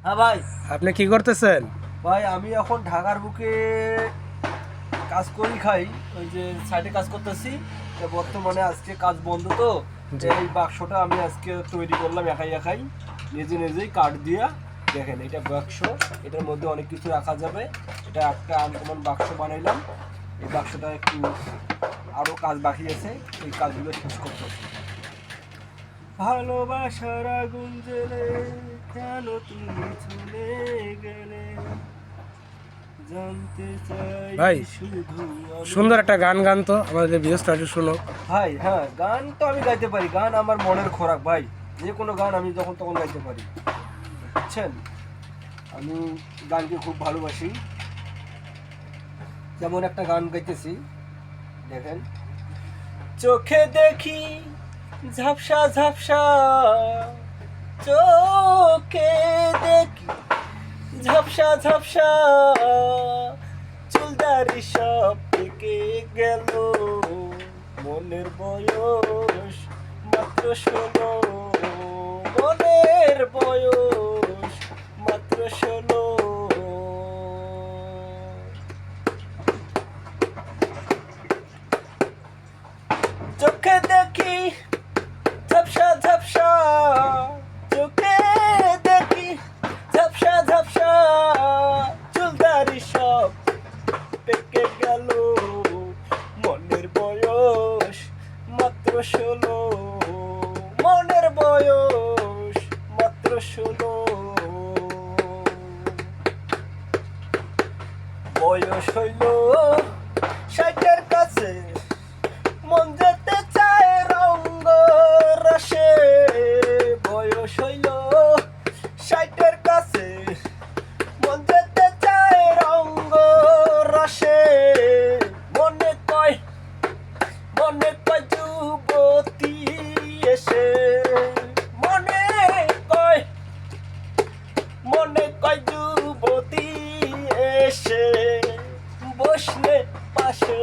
হ্যাঁ ভাই। আপনি কি করতেছেন? ভাই আমি এখন ঢাকার বুকে কাজ করি খাই, ওই যে সাইডে কাজ করতেছি। তো বর্তমানে আজকে কাজ বন্ধ, তো জি। এই বাক্সটা আমি আজকে তৈরি করলাম একাই একাই, নিজে নিজেই কাঠ দিয়া। দেখেন এটা বাক্স, এটার মধ্যে অনেক কিছু রাখা যাবে। এটা একটা আনকমন বাক্স বানাইলাম। এই বাক্সটা একটু আরও কাজ বাকি আছে, এই কাজগুলো শেষ করতে হবে। ভালোবাসার আগুন জ্বেলে কেন তুমি চলে গেলে, জানতে চাই ভাই শুধু আমি। সুন্দর একটা গান গান তো আমাদের ভিউজটা একটু শুনো। ভাই হ্যাঁ, গান তো আমি গাইতে পারি, গান আমার মনের খোরাক ভাই। যে কোনো গান আমি যখন তখন গাইতে পারি, বুঝছেন। আমি গানকে খুব ভালোবাসি। যেমন একটা গান গাইতেছি, দেখেন। চোখে দেখি ঝাপসা ঝাপসা, চোখে দেখি ঝাপসা ঝাপসা, চুলদারি সব থেকে গেল, মনের বয়স মাত্র 16, মনের বয়স মাত্র 16। চোখে দেখি ঝাপসা ঝাপসা, চোখে দেখি ঝাপসা ঝাপসা, চুলদারি সব পেকে গেল, মনের বয়স মাত্র 16, মনের বয়স মাত্র 16। বয়স হইল 60-এর কাছে, মন যেতে চায় রঙ্গ রসে। বয়স হইল 60-এর কাছে, মন যেতে চায় রঙ্গ রসে। মনে কয় যুবতী এসে, মনে কয় যুবতী এসে, বসলে পাশে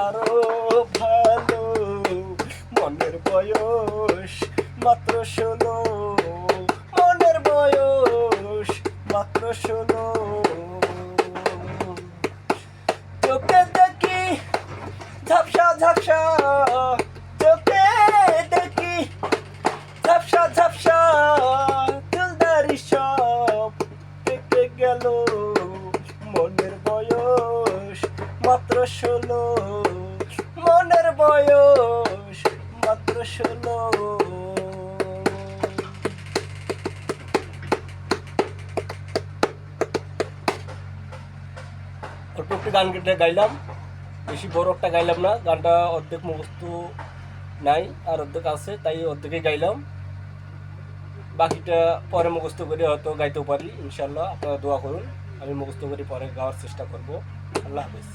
আরো ভালো, মনের বয়স মাত্র 16, মনের বয়স মাত্র 16। চোখে দেখি ঝাপসা ঝাপসা, চোখে দেখি ঝাপসা ঝাপসা, চুলদারি সব পেকে গেল, মনের বয়স মাত্র 16, মনের বয়স মাত্র 16। অল্প একটু গান কেটে গাইলাম, বেশি বড় একটা গাইলাম না। গানটা অর্ধেক মুখস্থ নাই আর অর্ধেক আছে, তাই অর্ধেকই গাইলাম। বাকিটা পরে মুখস্থ করে হয়তো গাইতেও পারি ইনশাল্লাহ। আপনারা দোয়া করুন, আমি মুখস্থ করে পরে গাওয়ার চেষ্টা করব। আল্লাহ হাফেজ।